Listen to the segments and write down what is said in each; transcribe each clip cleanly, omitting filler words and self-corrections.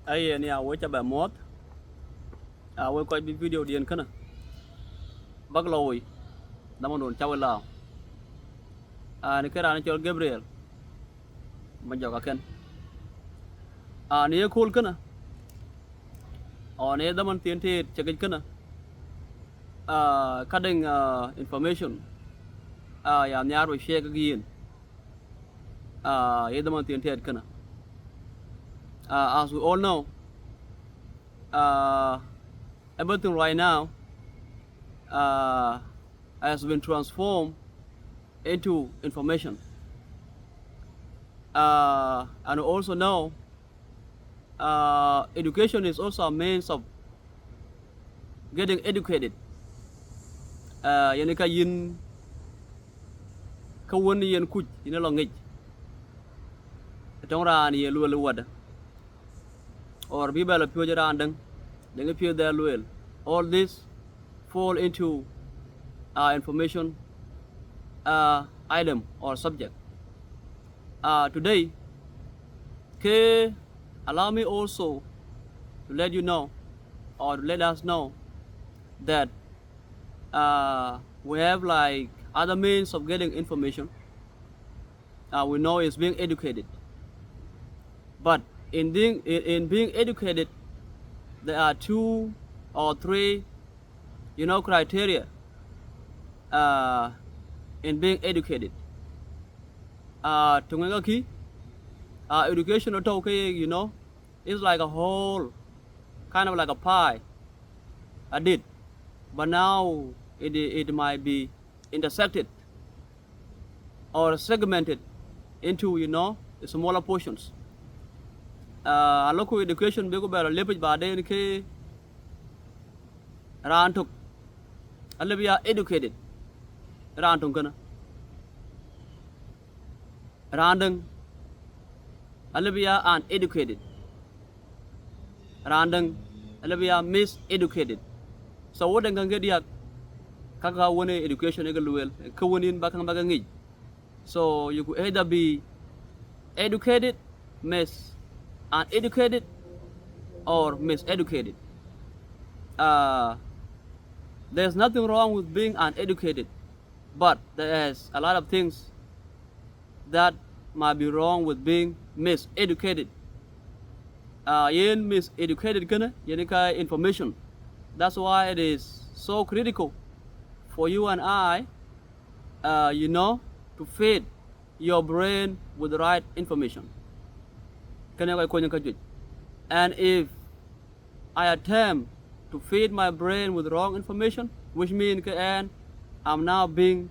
ai ni awe cha ba mot awe ko bi video dien kana bak loy dama don chawe la ni kera ni chol Gabriel ma joga ken ni e cool kana ne daman tien te chegej kana cutting information ya nyar we share gin ye daman tien te kana as we all know everything right now has been transformed into information. And also know education is also a means of getting educated. Yani ka yin ka woni yen kuj ina lo ngej tong ra ni lu lu wada or bi bela pyo jara andang de pyo da luel all this fall into information item or subject. Today, allow me also to let you know or let us know that we have like other means of getting information. We know it's being educated, but in being educated, there are 2 or 3, criteria in being educated. Education is like a whole, kind of like a pie, a did, but now it might be intersected or segmented into smaller portions. Local education bego bela lepage ba de ke rantuk alabia educated rantung kana randang alabia uneducated randang alabia miseducated. So what can get ya kaka one education egaluel kawunin bakang bagangi. So you could either be educated, uneducated, or miseducated. There's nothing wrong with being uneducated, but there's a lot of things that might be wrong with being miseducated. Miseducated kana information. That's why it is so critical for you and I, to feed your brain with the right information. And if I attempt to feed my brain with wrong information, which means I'm now being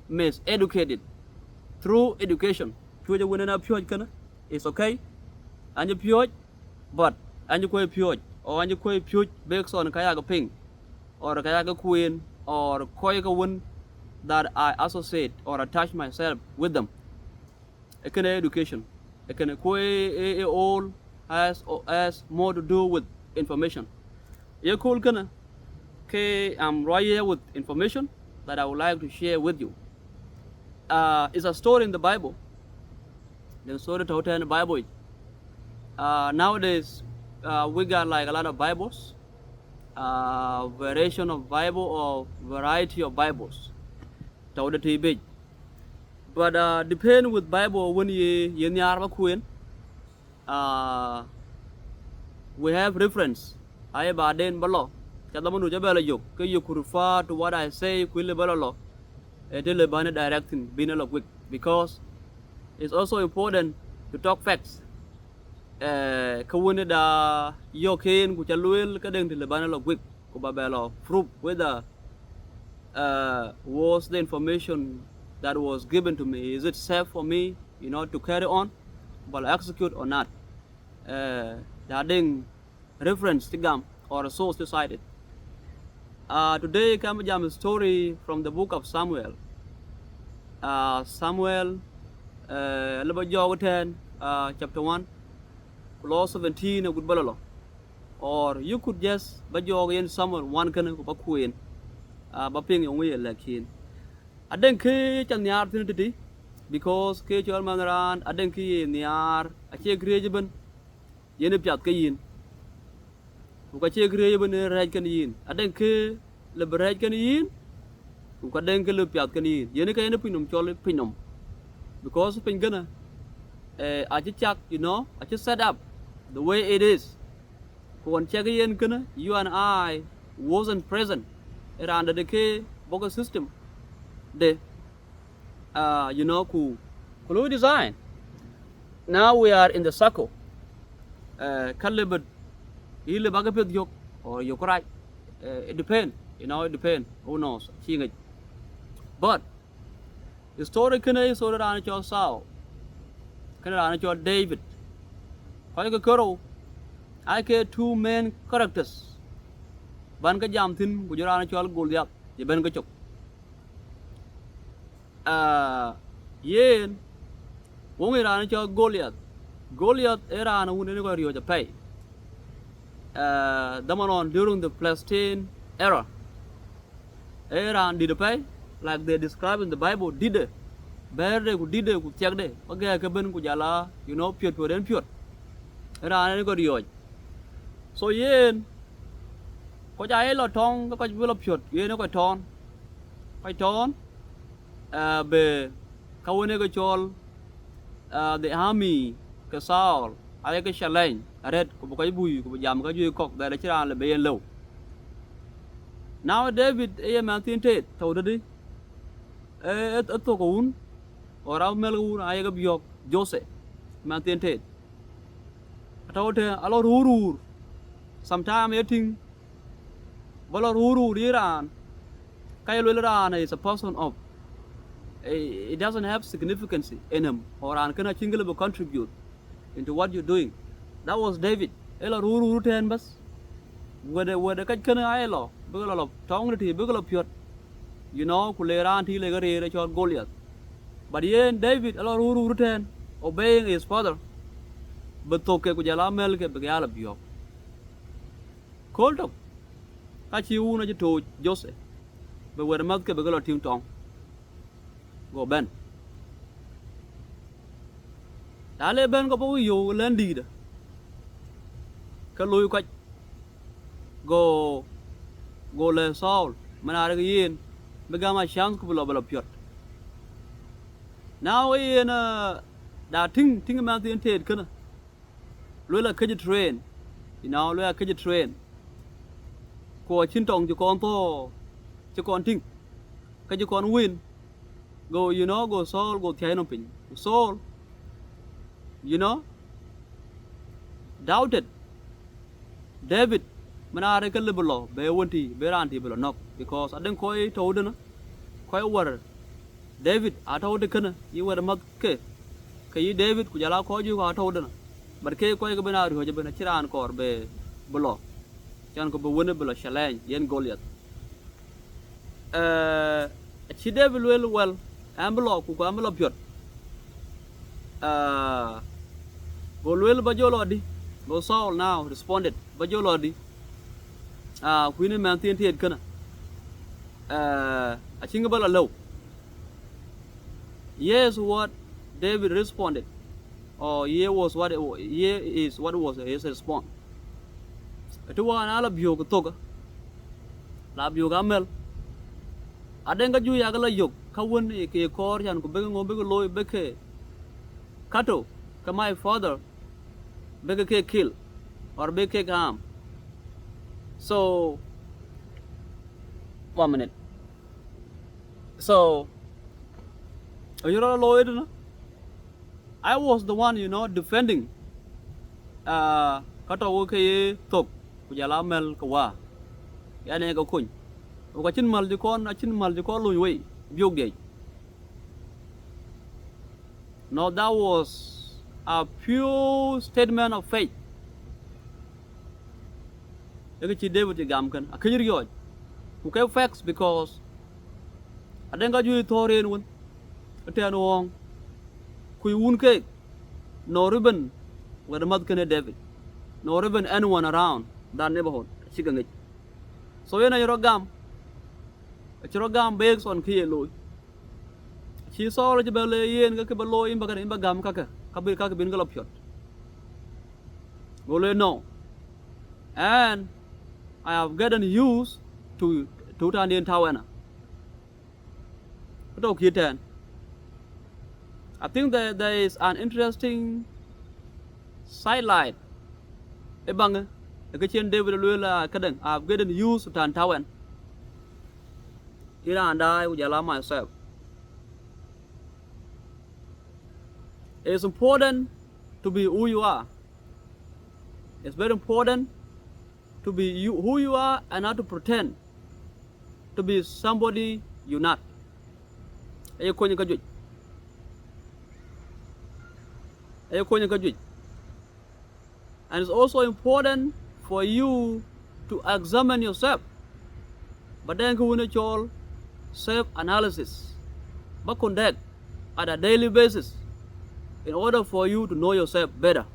miseducated through education. It's okay. And you pure, but and you pure, or and you pure based on kayaga ping, or kayaga queen, or koyaga one that I associate or attach myself with them. Education. All has more to do with information. I'm right here with information that I would like to share with you. It's a story in the Bible. The story told in the Bible. Nowadays, we got like a lot of Bibles, variation of Bible or variety of Bibles. Told the big. But depend with Bible when we have reference. I baden balo. Kadamanu jabala yok. You could refer to what I say. Kwile balalo. Etele bana directing binalo quick because it's also important to talk facts. Kawune da yokin kuchaluil kadeng tele bana lo quick. Kubabelo proof whether was the information that was given to me, is it safe for me, to carry on, but execute or not? Adding reference to gam or a source to cite it. Today, come a story from the book of Samuel. Samuel, chapter 1, clause 17, good balalo. Or you could just bajog in Samuel 1 can of queen, baping your way like him. I think Chanyar Trinity because Kachal Manaran, I think in the R, a check regimen, Yenipiat Kayin, ku ka che kriye ben rej kan yin aden ke le rej kan yin ku ka den ke le piat kan yin yen ke ne pinum chol pinum because pin gana a chi chak you know a chi set up the way it is ku on che yen kana you and I wasn't present era under the ke boga system de you know ku design. Now we are in the circle kalibet ile baga pet yok or yok right it depend you know it depend who knows chi ngi but the story kana so ra na cho Saul kana ra na cho David ko cái kero ai ke two main characters ban ka jam tin ku ra na cho Goliath je ben ka chok yen wong ra na cho Goliath era na wune ko rio ja pay Damanon during the Palestine era did pay like they describe in the Bible did berde ku did ku tiak de baga ka ben ku jala you know pure era na ko rio so yen ko ja lo thong ko lo pure yen ko thon be ka wone ko chol the army ka Saul ai cái challenge red ku cái bùi ku jam cái duy cọc đại là là bên lâu now David ấy mà tin thế thầu đi ấy to ko un or au mel un ai cái biok Jose mà tin thế thầu thế alo rur sometimes thing balo rur đi ran cái lối ran is a person of it doesn't have significance in him or an kana chingle contribute into what you're doing. That was David. Elo ruru ten bas. Wede cách kana ai lo. Bữa lo tong thì bữa lo pyot. You know kuleran thi le gare cho Goliath. But yen David elo ruru ten obeying his father. But toke ku jala mel ke begala biok. Koltok. Ka chi u na to Jose. But wede mat ke begala tim tong. Go ben. Dale ben ko bo yo len di da ka loy ko go le Saul mana ra yin be ga ma chance ko bla pyot now in da ting ma tin ted kana loy la ka train you know loy la ka train ko chin tong ju kon to ju kon ting ka ju kon win go you know go Saul go thai no pin Saul you know doubted David manare ka libelo be wonti be ranti belo nok because aden koy tawdana koy war David atawde kana yi war mat ke kay David ku jala ko ju ko tawdana bar ke koy ko bena ri ho je bena ciran kor be belo chan ko be wone belo challenge yen Goliath ci David well ambelo ku ko ambelo pyot Golwel bajolodi go Saul now responded bajolodi queen man tin tiet kana a chinga bala low yes what David responded or here was what here is what was his response to one ala bio toga la bio gamel adenga ju ya gala yok kawon ke kor yan ko be ngombe ko loy beke kato my father beg a kill or beg a harm. So 1 minute. So you know Lloyd, I was the one, you know, defending kata woke tok kujala mel kawa yani ko kun ko chin mal di kon lu we biog de. No, that was a pure statement of faith. Cái chi David gam kan a kiri yo ku cái facts because adenga ju thorin won aten wong ku un ke no ribbon where mad kan David no ribbon anyone around that neighborhood chigangi so yena yoro gam based on kiye loy chi so le bele yen cái balo im ba gam ka bin ga lopyot go le no and I have gotten used to tan dien tau na to ki ten I think that there is an interesting sidelight e bang cái chuyện David lui là cái đằng I've gotten used to tan tau ira and I would allow myself. It's important to be who you are. It's very important to be who you are and not to pretend to be somebody you're not. And it's also important for you to examine yourself. But then go self-analysis. But conduct at a daily basis in order for you to know yourself better.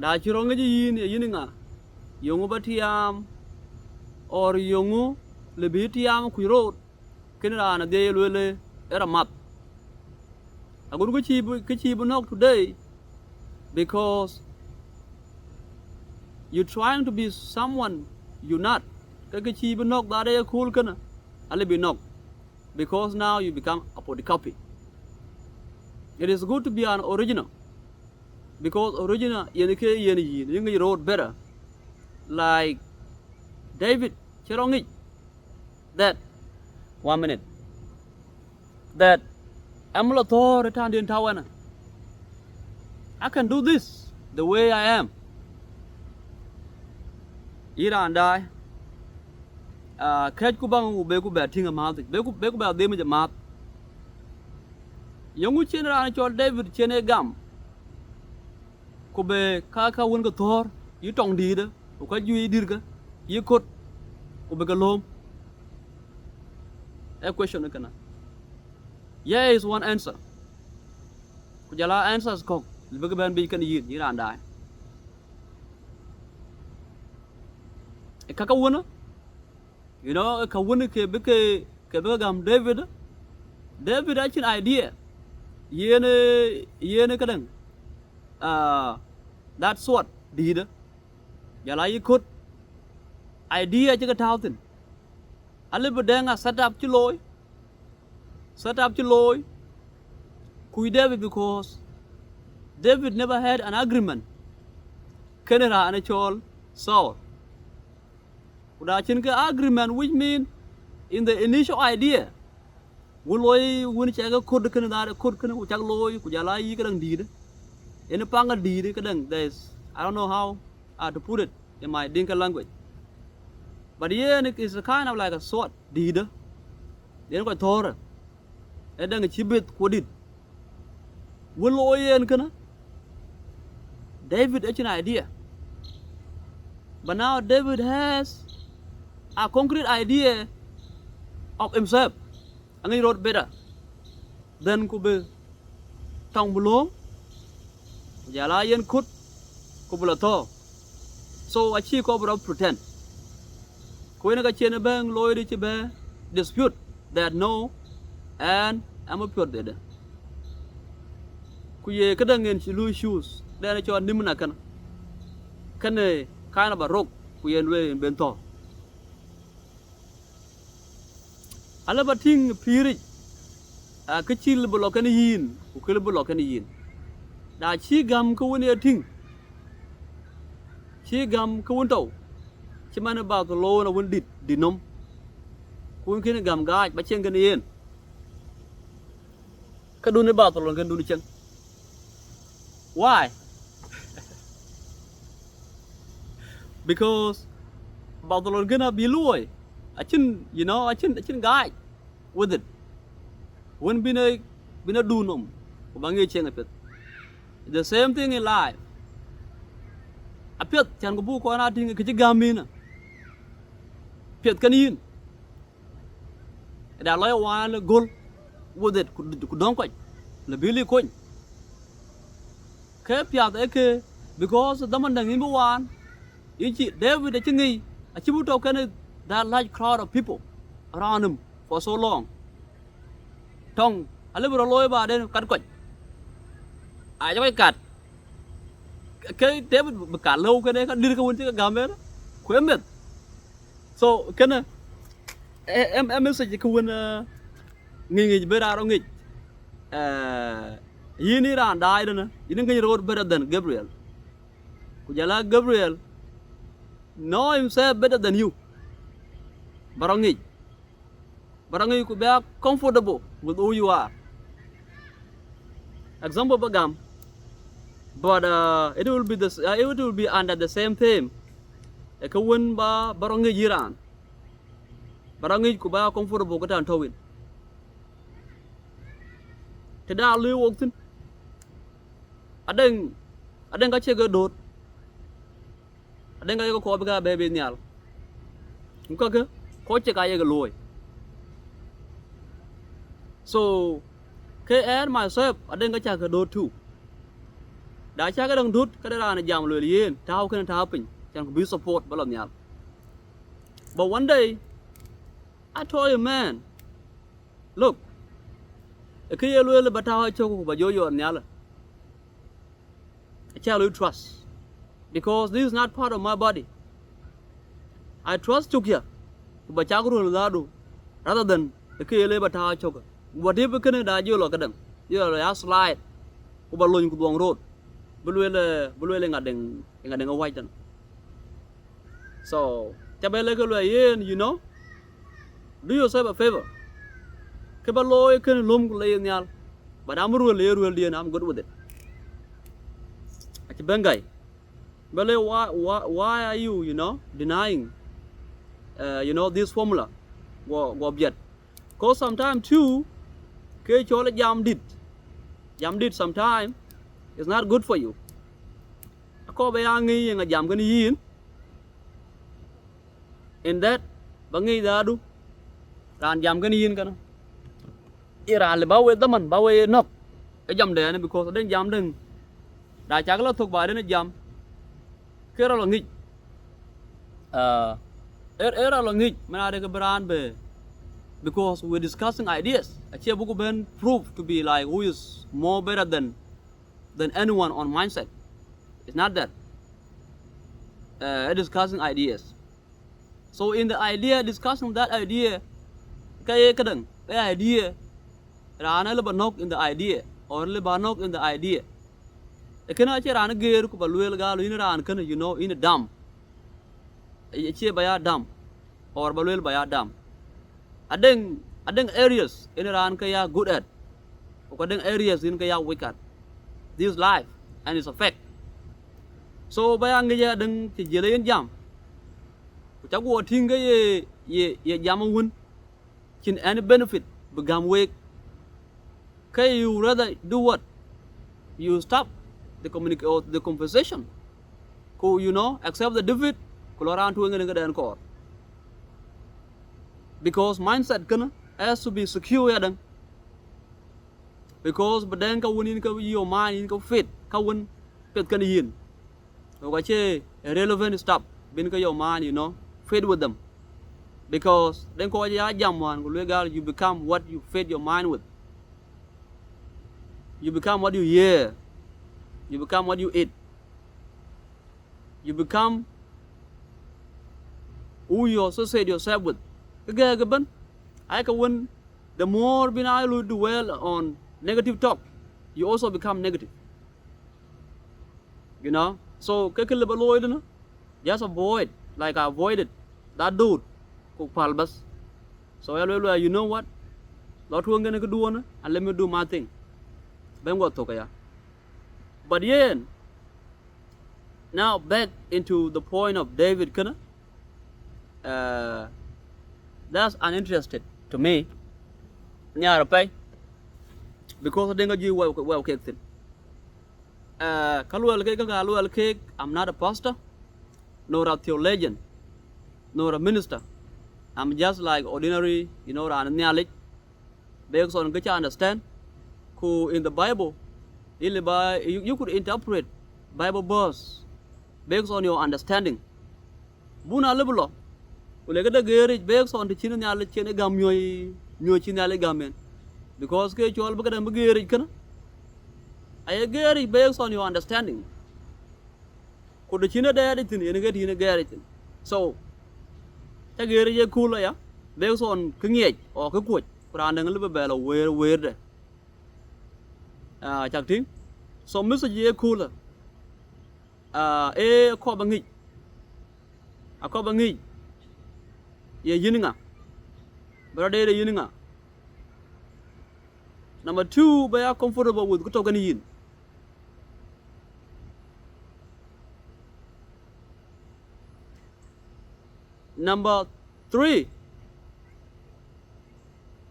Da chirong ji yin nga yongu batiam or yongu lebitiam kuiro kinra na de lele era map. Agun kichi bunok today because you're trying to be someone you're not. Kichi bunok da de cool kana ali binok because now you become a photocopy. It is good to be an original. Because original you wrote better. Like David Cherongich. That 1 minute. That Amulator returned in Tawana. I can do this the way I am. Ira and I Kret Kubang Beku Bating a mouth. Beku Bell damage a mouth. Young Chenra and David Chene Gum. Cô bê ka wun ka thor yu tong di da ko ka yu dir ka yu kot ko be ka lom a question kana yeah is one answer ko jala answers ko be ka ban bi kan yin ni ran dai e ka wun you know ka wun ke be gam David actually idea yene ka dang that's what did yala you could idea cho cái thao tin anh lên bờ đen set up chứ lối kui David because David never had an agreement Canada and Saul udah chin cái agreement which mean in the initial idea lối chạy cái code Canada code cái nó chắc lối của yala yi cái đằng đi đó in a panga di there's I don't know how to put it in my Dinka language. But yeah, it's a kind of like a sword di da. Then got Thor. And then a chibit quadid. Will lawyer and kana David had an idea. But now David has a concrete idea of himself. And he wrote better. Then could be Tong Bulong. Yala yen kut kubulato so achi ko bro pretend ko ina ka chene bang loy di chibe dispute that no and I'm a pure dead ku ye ka dangen chi lu shoes da na cho nimna kan kane kind of a rock ku yen we bento ala bating piri a ka chi le blo kan yin ku ke le blo kan yin da chi gam ko woni ting chi gam ko won to chi man ba to lo na won dit dinom kun kin gam ga ba chen kan yen ka du ne ba to lo kan du ni chen why because ba to lo gonna be loy a chin you know a chin guy with it won bina du nom ko ba nge chen apet the same thing in life. Apet chan ko bu ko na ting ke gamina. Pet kanin. Da loy wan gol with it ku don ko. Le bili ko. Ke pya ke because the man dang number one. Ichi David the chingi. A chibuto kan that large crowd of people around him for so long. Tong a little loy ba den kat ko. Ai cho cái cắt cái David cả lâu cái đấy cái đi cái quân cái game đó khuyến mệt so cái này em mới say cái quân nghỉ bây giờ nghỉ yini ran dai đó nè yini cái road better than Gabriel kujala Gabriel know himself better than you barangi could be comfortable with who you are example bagam but it will be under the same theme ka win ba barangi jiran barangi could be comfortable ka tan towin te da lu wok tin aden ka che ga dot aden ka ko ba be be nyal ka ko che ka ye ga loy so cái and myself aden ka cha ga dot too đã cha cái đồng đút cái đó là giảm lười liền thao cái thao pin chẳng biết support bao nhiêu but one day I told you man look khi yêu lười là bắt thao cho cô bà vô vô nhá là cha lười trust because this is not part of my body I trust you kia bà cha có rồi là đủ rather than khi yêu lười bắt thao cho cô what if cái này đã vô là cái đằng vô là slide cô bà lùi cô buông road belue ngadeng awai tan so chabele ko yen you know do yourself a favor ke baloy ken lum ko le nyal but am ruel dien I'm good with it ati bengay bele why are you know denying this formula go object cause sometimes too ke chole jam dit sometimes it's not good for you ko be angi nga jam kan yin in that bangi da du ran jam kan yin kan ira le bawe daman bawe nok cái jam de ne because den jam den da cha la thuk ba den jam kera la ngi era la ngi mana de bran be because we're discussing ideas ache buku ben proof to be like who is more better than anyone on mindset. It's not that. Discussing ideas. So in the idea, discussing that idea, cái idea, rana le banok in the idea, or le banok in the idea. Cái nào chứ rana gear ku baluel galu in ran kan you know in a dam. Che baya dam, or baluel baya dam. Adeng areas in ran kaya good at, or adeng areas in kaya weak at. This life and its effect. So bayang nghe đừng chỉ dễ lấy jam. Cháu của thiên cái jam win. Chin any benefit begam week. Okay, you rather do what? You stop the conversation. Ko you know accept the defeat. Koloran tu ngen ngen ko. Because mindset kana has to be secure ya dang. Because but then ka win ka your mind ka fit ka win fit kan yin ka che relevant stuff bin ka your mind you know fit with them because then ko ya jam wan ko legal you become what you fit your mind with you become what you hear you become what you eat you become who you associate yourself with cái ban ai ka win the more bin I will dwell on negative talk, you also become negative. You know? So, cái level đó, just avoid, like I avoided that dude, called Palbas. So, you know what? Lord Huang gonna do and let me do my thing. Ben what to But yeah, now back into the point of David Kana. That's uninterested to me. Nhà pay. Because I think you well kicked it. I'm not a pastor, nor a theologian, nor a minister. I'm just like ordinary, you know, based on which I understand. Who in the Bible, you could interpret Bible verse based on your understanding. Buna lebulo. Ulegada gerich based on the chinale chene gam nyoy chinale gamen. Because ke chol bagada mageri kana. I agree based on your understanding. ko de china de de tin ene get ine gere tin so ta gere ye cool ya de son ke nge o ke kuot ran de le be lo we de chak tin so message ye cool e ko bangi a ko bangi ye yininga brother de yininga number 2 be are comfortable with ko gani yin number 3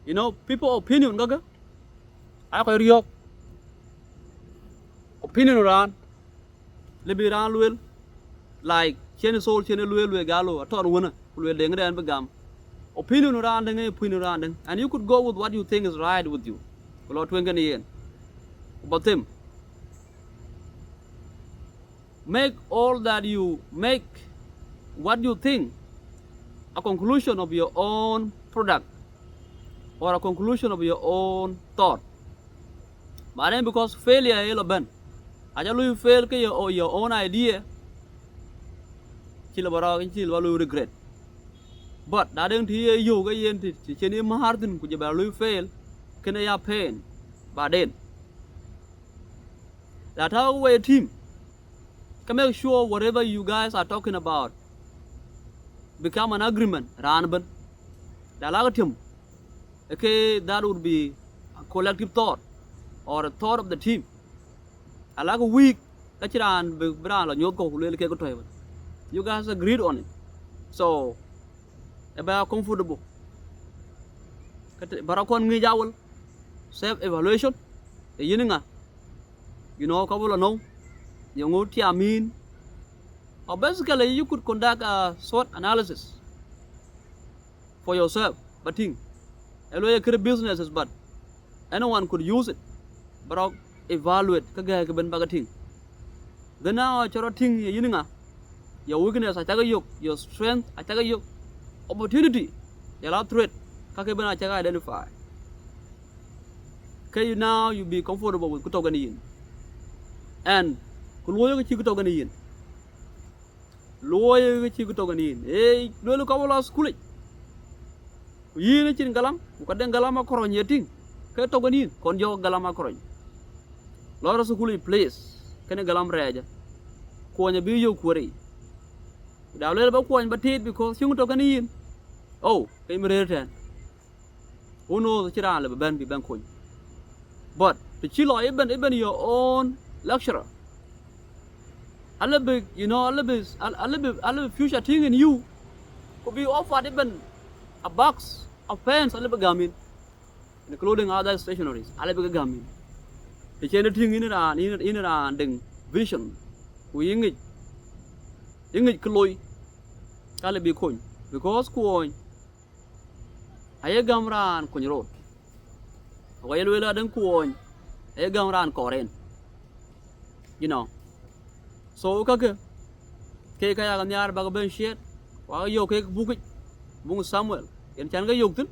you know people opinion gaga I ko riok opinion ran le bi ran luel like chen sol chen luel galo ator wona luel de ngren be gam opinion ran de opinion ran and you could go with what you think is right with you lo twen gani yen but them make all that you make what you think a conclusion of your own product or a conclusion of your own thought. But then because failure is ben, I just fail ke your own idea. Chila barang chila lu regret. But that don't hear you ke yen ti cheni mahartin ku jaba lu fail kena ya pain. But then that how we team can make sure whatever you guys are talking about become an agreement. Ranban. Dalagatim. Okay, that would be a collective thought or a thought of the team. I like a week. You guys agreed on it. So, about comfortable. Barakon self-evaluation. You know, couple of no. You mean. Or basically, you could conduct a SWOT analysis for yourself. But think. Businesses, but anyone could use it. But evaluate kagaya ben bagating. Then now thing your weakness your strength opportunity your threat kakaben identify. Okay, now you be comfortable with kutoganiyin. And kuloyo ki kutoganiyin. Loyo ki kutoganiyin. Eh, lolo kawala school. Yini chin galam ukadeng galama koron yeting ke toganin kon jo galama koron loro sukuli place kene galam reja konya bi yo kuri dawle ba konya batit because yung toganin oh kay mereten uno chira le ben bi ben konya but the chilo even your own lecturer a little bit you know a little bit future thing in you could be offered even a box of pens, including other stationaries. The thing in and vision. We ingit Kloy Kalibi coin because coin I gamran coin road. While we let them coin a gamran corin. You know. So, Kaka Kaka Yar Bagaben shit while you cake book it. Bung Samuel in changa yuktin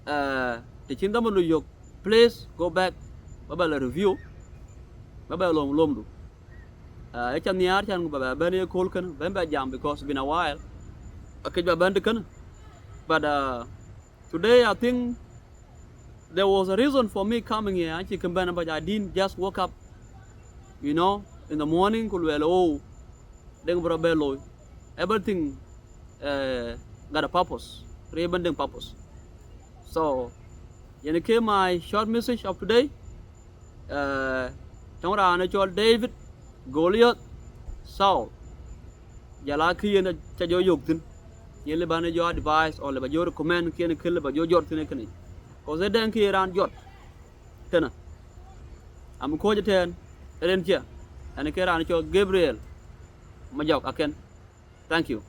the chinda manu yok please go back babala review babala lomdu chan niar chan baba ben call kan ben ba jam because it's been a while okay ba ben kan but today I think there was a reason for me coming here actually combine but I didn't just woke up you know in the morning could well oh deng brabelo everything got a purpose, rebonding purpose. So, you know, my short message of today. David, Goliath, Saul. Jalaki and Chajo Yuktin. Yelibana your advice or your command can kill about your Jordan. Because they don't care around Jot. Tenor. I'm quite 10, Erentia, and I care on your Gabriel. Majok, I can. Thank you.